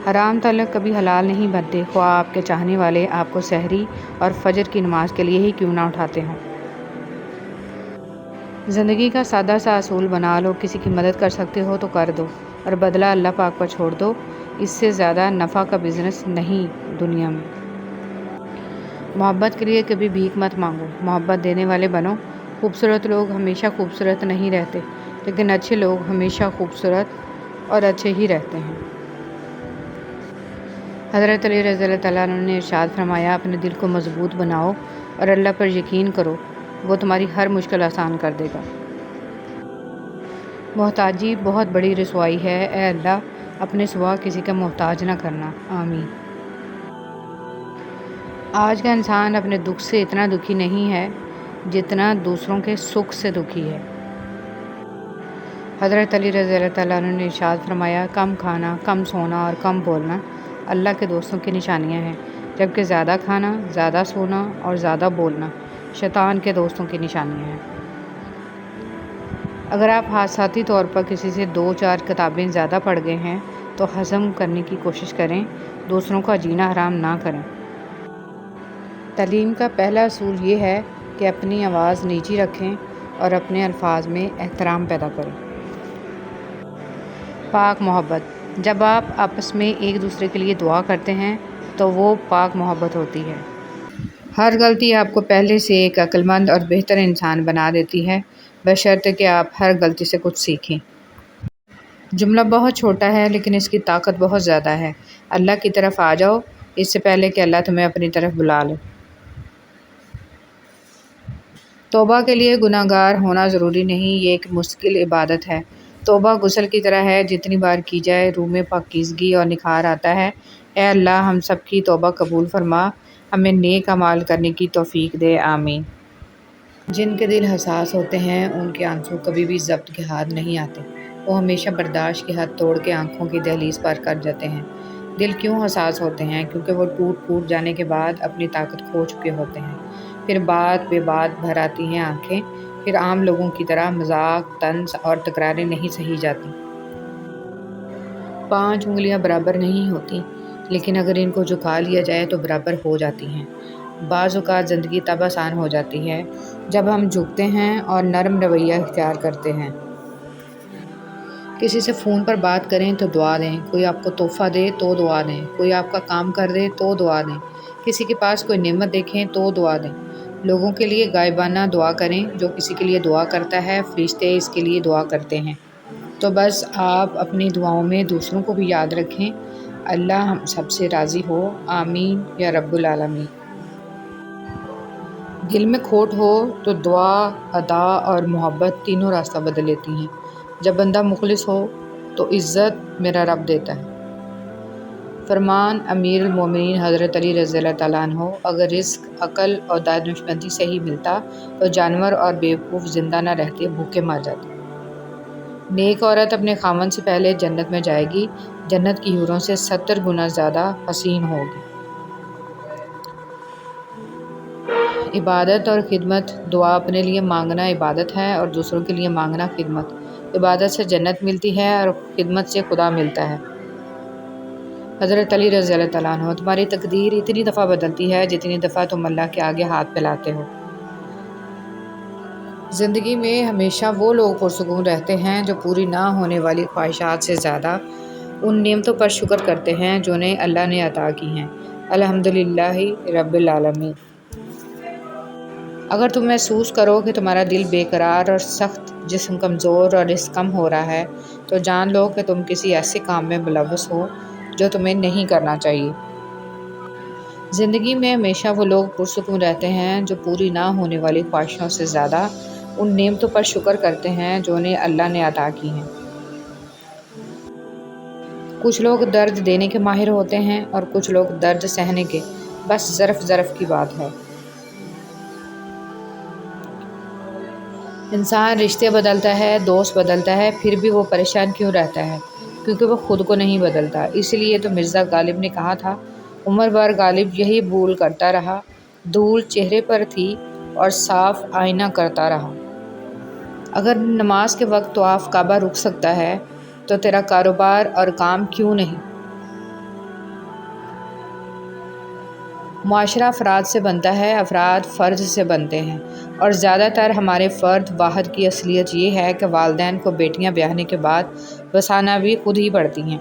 حرام تعلق کبھی حلال نہیں بنتے، خواہ آپ کے چاہنے والے آپ کو سحری اور فجر کی نماز کے لیے ہی کیوں نہ اٹھاتے ہوں۔ زندگی کا سادہ سا اصول بنا لو، کسی کی مدد کر سکتے ہو تو کر دو اور بدلہ اللہ پاک پر چھوڑ دو۔ اس سے زیادہ نفع کا بزنس نہیں دنیا میں۔ محبت کے لیے کبھی بھیک مت مانگو، محبت دینے والے بنو۔ خوبصورت لوگ ہمیشہ خوبصورت نہیں رہتے، لیکن اچھے لوگ ہمیشہ خوبصورت اور اچھے ہی رہتے ہیں۔ حضرت علی رضی اللہ تعالیٰ عنہ نے ارشاد فرمایا، اپنے دل کو مضبوط بناؤ اور اللہ پر یقین کرو، وہ تمہاری ہر مشکل آسان کر دے گا۔ محتاجی بہت بڑی رسوائی ہے، اے اللہ اپنے سوا کسی کا محتاج نہ کرنا، آمین۔ آج کا انسان اپنے دکھ سے اتنا دکھی نہیں ہے جتنا دوسروں کے سکھ سے دکھی ہے۔ حضرت علی رضی اللہ تعالیٰ عنہ نے ارشاد فرمایا، کم کھانا، کم سونا اور کم بولنا اللہ کے دوستوں کی نشانیاں ہیں، جبکہ زیادہ کھانا، زیادہ سونا اور زیادہ بولنا شیطان کے دوستوں کی نشانیاں ہیں۔ اگر آپ حادثاتی طور پر کسی سے 2-4 کتابیں زیادہ پڑھ گئے ہیں تو ہضم کرنے کی کوشش کریں، دوسروں کا جینا حرام نہ کریں۔ تعلیم کا پہلا اصول یہ ہے کہ اپنی آواز نیچی رکھیں اور اپنے الفاظ میں احترام پیدا کریں۔ پاک محبت، جب آپ آپس میں ایک دوسرے کے لیے دعا کرتے ہیں تو وہ پاک محبت ہوتی ہے۔ ہر غلطی آپ کو پہلے سے ایک عقل مند اور بہتر انسان بنا دیتی ہے، بشرطے کہ آپ ہر غلطی سے کچھ سیکھیں۔ جملہ بہت چھوٹا ہے لیکن اس کی طاقت بہت زیادہ ہے۔ اللہ کی طرف آ جاؤ اس سے پہلے کہ اللہ تمہیں اپنی طرف بلا لے۔ توبہ کے لیے گناہ گار ہونا ضروری نہیں، یہ ایک مستقل عبادت ہے۔ توبہ غسل کی طرح ہے، جتنی بار کی جائے روح میں پاکیزگی اور نکھار آتا ہے۔ اے اللہ ہم سب کی توبہ قبول فرما، ہمیں نیک اعمال کرنے کی توفیق دے، آمین۔ جن کے دل حساس ہوتے ہیں ان کے آنسو کبھی بھی ضبط کے ہاتھ نہیں آتے، وہ ہمیشہ برداشت کی حد توڑ کے آنکھوں کی دہلیز پار کر جاتے ہیں۔ دل کیوں حساس ہوتے ہیں؟ کیونکہ وہ ٹوٹ جانے کے بعد اپنی طاقت کھو چکے ہوتے ہیں۔ پھر بات بے بات بھر آتی ہیں آنکھیں، پھر عام لوگوں کی طرح مذاق، طنز اور تکراریں نہیں سہی جاتی۔ 5 انگلیاں برابر نہیں ہوتی، لیکن اگر ان کو جھکا لیا جائے تو برابر ہو جاتی ہیں۔ بعض اوقات زندگی تب آسان ہو جاتی ہے جب ہم جھکتے ہیں اور نرم رویہ اختیار کرتے ہیں۔ کسی سے فون پر بات کریں تو دعا دیں، کوئی آپ کو تحفہ دے تو دعا دیں، کوئی آپ کا کام کر دے تو دعا دیں، کسی کے پاس کوئی نعمت دیکھیں تو دعا دیں۔ لوگوں کے لیے غائبانہ دعا کریں، جو کسی کے لیے دعا کرتا ہے فرشتے اس کے لیے دعا کرتے ہیں۔ تو بس آپ اپنی دعاؤں میں دوسروں کو بھی یاد رکھیں۔ اللہ ہم سب سے راضی ہو، آمین یا رب العالمین۔ دل میں کھوٹ ہو تو دعا، ادا اور محبت تینوں راستہ بدل لیتی ہیں۔ جب بندہ مخلص ہو تو عزت میرا رب دیتا ہے۔ فرمان امیر المومنین حضرت علی رضی اللہ تعالیٰ عنہ، اگر رزق عقل اور دانشمندی سے ہی ملتا تو جانور اور بیوقوف زندہ نہ رہتے، بھوکے مر جاتے۔ نیک عورت اپنے خاوند سے پہلے جنت میں جائے گی، جنت کی حوروں سے 70 گنا زیادہ حسین ہوگی۔ عبادت اور خدمت، دعا اپنے لیے مانگنا عبادت ہے اور دوسروں کے لیے مانگنا خدمت۔ عبادت سے جنت ملتی ہے اور خدمت سے خدا ملتا ہے۔ حضرت علی رضی اللہ تعالیٰ عنہ، تمہاری تقدیر اتنی دفعہ بدلتی ہے جتنی دفعہ تم اللہ کے آگے ہاتھ پھیلاتے ہو۔ زندگی میں ہمیشہ وہ لوگ پرسکون رہتے ہیں جو پوری نہ ہونے والی خواہشات سے زیادہ ان نعمتوں پر شکر کرتے ہیں جو انہیں اللہ نے عطا کی ہیں۔ الحمدللہ رب العالمین۔ اگر تم محسوس کرو کہ تمہارا دل بے قرار اور سخت، جسم کمزور اور رزق کم ہو رہا ہے تو جان لو کہ تم کسی ایسے کام میں ملوث ہو جو تمہیں نہیں کرنا چاہیے۔ زندگی میں ہمیشہ وہ لوگ پرسکون رہتے ہیں جو پوری نہ ہونے والی خواہشوں سے زیادہ ان نعمتوں پر شکر کرتے ہیں جو انہیں اللہ نے عطا کی ہیں۔ کچھ لوگ درد دینے کے ماہر ہوتے ہیں اور کچھ لوگ درد سہنے کے، بس ظرف کی بات ہے۔ انسان رشتے بدلتا ہے، دوست بدلتا ہے، پھر بھی وہ پریشان کیوں رہتا ہے؟ کیونکہ وہ خود کو نہیں بدلتا۔ اس لیے تو مرزا غالب نے کہا تھا، عمر بھر غالب یہی بھول کرتا رہا، دھول چہرے پر تھی اور صاف آئینہ کرتا رہا۔ اگر نماز کے وقت طواف کعبہ رک سکتا ہے تو تیرا کاروبار اور کام کیوں نہیں؟ معاشرہ افراد سے بنتا ہے، افراد فرد سے بنتے ہیں، اور زیادہ تر ہمارے فرد واحد کی اصلیت یہ ہے کہ والدین کو بیٹیاں بیاہنے کے بعد بسانا بھی خود ہی پڑتی ہیں۔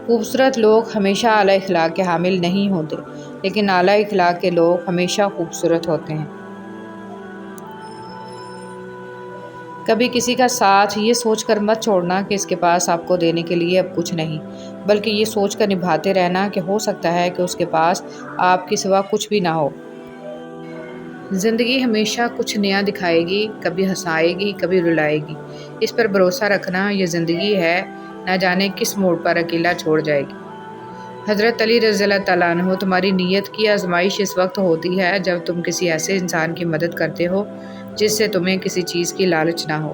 خوبصورت لوگ ہمیشہ اعلیٰ اخلاق کے حامل نہیں ہوتے، لیکن اعلیٰ اخلاق کے لوگ ہمیشہ خوبصورت ہوتے ہیں۔ کبھی کسی کا ساتھ یہ سوچ کر مت چھوڑنا کہ اس کے پاس آپ کو دینے کے لیے اب کچھ نہیں، بلکہ یہ سوچ کر نبھاتے رہنا کہ ہو سکتا ہے کہ اس کے پاس آپ کے سوا کچھ بھی نہ ہو۔ زندگی ہمیشہ کچھ نیا دکھائے گی، کبھی ہنسائے گی، کبھی رلائے گی۔ اس پر بھروسہ رکھنا، یہ زندگی ہے، نہ جانے کس موڑ پر اکیلا چھوڑ جائے گی۔ حضرت علی رضی اللہ تعالیٰ عنہ: تمہاری نیت کی آزمائش اس وقت ہوتی ہے جب تم کسی ایسے انسان کی مدد کرتے ہو جس سے تمہیں کسی چیز کی لالچ نہ ہو۔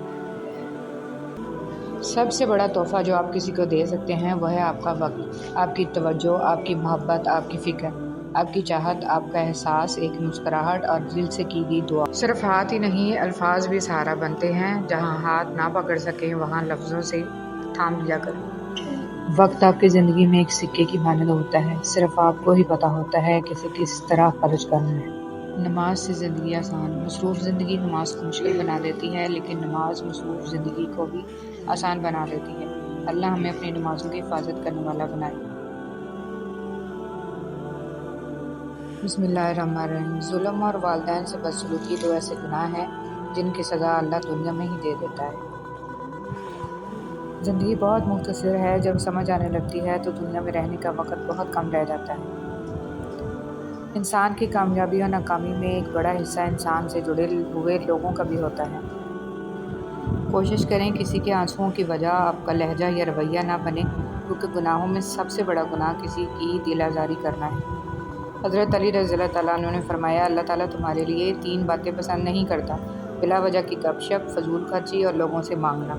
سب سے بڑا تحفہ جو آپ کسی کو دے سکتے ہیں وہ ہے آپ کا وقت، آپ کی توجہ، آپ کی محبت، آپ کی فکر، آپ کی چاہت، آپ کا احساس، ایک مسکراہٹ اور دل سے کی گئی دعا۔ صرف ہاتھ ہی نہیں، الفاظ بھی سہارا بنتے ہیں۔ جہاں ہاتھ نہ پکڑ سکیں وہاں لفظوں سے تھام لیا کریں۔ وقت آپ کی زندگی میں ایک سکے کی مانند ہوتا ہے، صرف آپ کو ہی پتہ ہوتا ہے کہ اسے کس طرح خرچ کرنا ہے۔ نماز سے زندگی آسان۔ مصروف زندگی نماز کو مشکل بنا دیتی ہے، لیکن نماز مصروف زندگی کو بھی آسان بنا دیتی ہے۔ اللہ ہمیں اپنی نمازوں کی حفاظت کرنے والا بنائے۔ بسم اللہ الرحمن الرحیم۔ ظلم اور والدین سے بدسلوکی دو ایسے گناہ ہیں جن کی سزا اللہ دنیا میں ہی دے دیتا ہے۔ زندگی بہت مختصر ہے، جب سمجھ آنے لگتی ہے تو دنیا میں رہنے کا وقت بہت کم رہ جاتا ہے۔ انسان کی کامیابی اور ناکامی میں ایک بڑا حصہ انسان سے جڑے ہوئے لوگوں کا بھی ہوتا ہے۔ کوشش کریں کسی کے آنسوؤں کی وجہ آپ کا لہجہ یا رویہ نہ بنے، کیونکہ گناہوں میں سب سے بڑا گناہ کسی کی دل آزاری کرنا ہے۔ حضرت علی رضی اللہ تعالیٰ عنہ نے فرمایا، اللہ تعالیٰ تمہارے لیے 3 باتیں پسند نہیں کرتا: بلا وجہ کی گپ شپ، فضول خرچی اور لوگوں سے مانگنا۔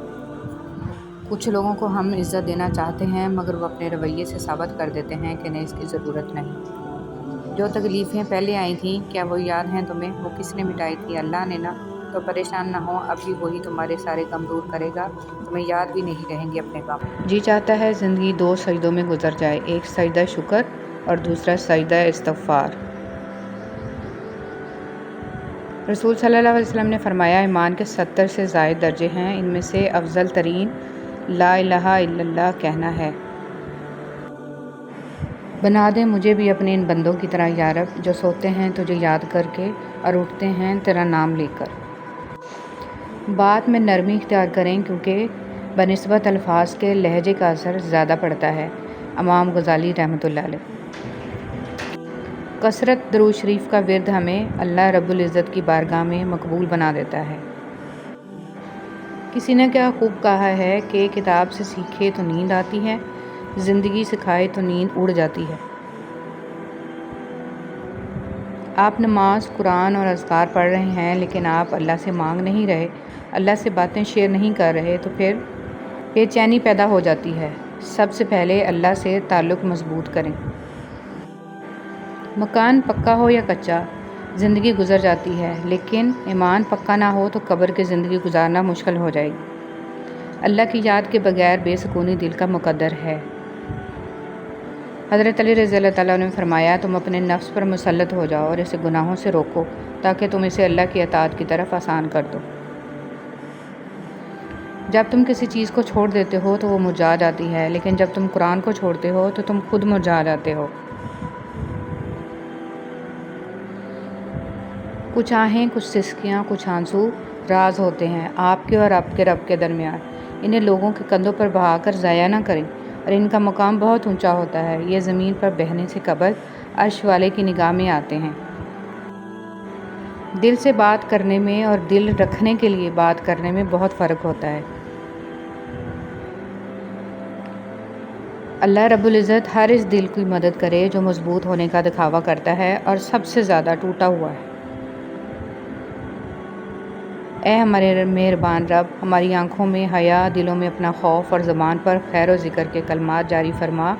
کچھ لوگوں کو ہم عزت دینا چاہتے ہیں مگر وہ اپنے رویے سے ثابت کر دیتے ہیں کہ انہیں اس کی ضرورت نہیں۔ جو تکلیفیں پہلے آئی تھیں کیا وہ یاد ہیں تمہیں؟ وہ کس نے مٹائی تھی؟ اللہ نے نا۔ تو پریشان نہ ہو، اب بھی وہی تمہارے سارے غم دور کرے گا، تمہیں یاد بھی نہیں رہیں گے اپنے غم۔ جی چاہتا ہے زندگی 2 سجدوں میں گزر جائے، ایک سجدہ شکر اور دوسرا سجدہ استغفار۔ رسول صلی اللہ علیہ وسلم نے فرمایا، ایمان کے 70 سے زائد درجے ہیں، ان میں سے افضل ترین لا الہ الا اللہ کہنا ہے۔ بنا دے مجھے بھی اپنے ان بندوں کی طرح یا رب، جو سوتے ہیں تجھے یاد کر کے اور اٹھتے ہیں تیرا نام لے کر۔ بات میں نرمی اختیار کریں کیونکہ بنسبت الفاظ کے لہجے کا اثر زیادہ پڑتا ہے۔ امام غزالی رحمۃ اللہ علیہ۔ کثرت درود شریف کا ورد ہمیں اللہ رب العزت کی بارگاہ میں مقبول بنا دیتا ہے۔ کسی نے کیا خوب کہا ہے کہ کتاب سے سیکھے تو نیند آتی ہے، زندگی سکھائے تو نیند اڑ جاتی ہے۔ آپ نماز، قرآن اور اذکار پڑھ رہے ہیں لیکن آپ اللہ سے مانگ نہیں رہے، اللہ سے باتیں شیئر نہیں کر رہے تو پھر بے چینی پیدا ہو جاتی ہے۔ سب سے پہلے اللہ سے تعلق مضبوط کریں۔ مکان پکا ہو یا کچا، زندگی گزر جاتی ہے، لیکن ایمان پکا نہ ہو تو قبر کی زندگی گزارنا مشکل ہو جائے گی۔ اللہ کی یاد کے بغیر بے سکونی دل کا مقدر ہے۔ حضرت علی رضی اللہ تعالیٰ نے فرمایا، تم اپنے نفس پر مسلط ہو جاؤ اور اسے گناہوں سے روکو تاکہ تم اسے اللہ کی اطاعت کی طرف آسان کر دو۔ جب تم کسی چیز کو چھوڑ دیتے ہو تو وہ مرجھا جاتی ہے، لیکن جب تم قرآن کو چھوڑتے ہو تو تم خود مرجھا جاتے ہو۔ کچھ آہیں، کچھ سسکیاں، کچھ آنسو راز ہوتے ہیں آپ کے اور آپ کے رب کے درمیان۔ انہیں لوگوں کے کندھوں پر بہا کر ضائع نہ کریں، اور ان کا مقام بہت اونچا ہوتا ہے، یہ زمین پر بہنے سے قبل عرش والے کی نگاہ میں آتے ہیں۔ دل سے بات کرنے میں اور دل رکھنے کے لیے بات کرنے میں بہت فرق ہوتا ہے۔ اللہ رب العزت ہر اس دل کی مدد کرے جو مضبوط ہونے کا دکھاوا کرتا ہے اور سب سے زیادہ ٹوٹا ہوا ہے۔ اے ہمارے مہربان رب، ہماری آنکھوں میں حیا، دلوں میں اپنا خوف اور زبان پر خیر و ذکر کے کلمات جاری فرما،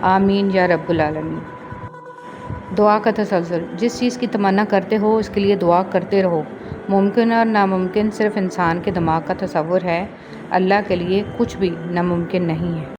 آمین یا رب العالمین۔ دعا کا تسلسل۔ جس چیز کی تمنا کرتے ہو اس کے لیے دعا کرتے رہو۔ ممکن اور ناممکن صرف انسان کے دماغ کا تصور ہے، اللہ کے لیے کچھ بھی ناممکن نہیں ہے۔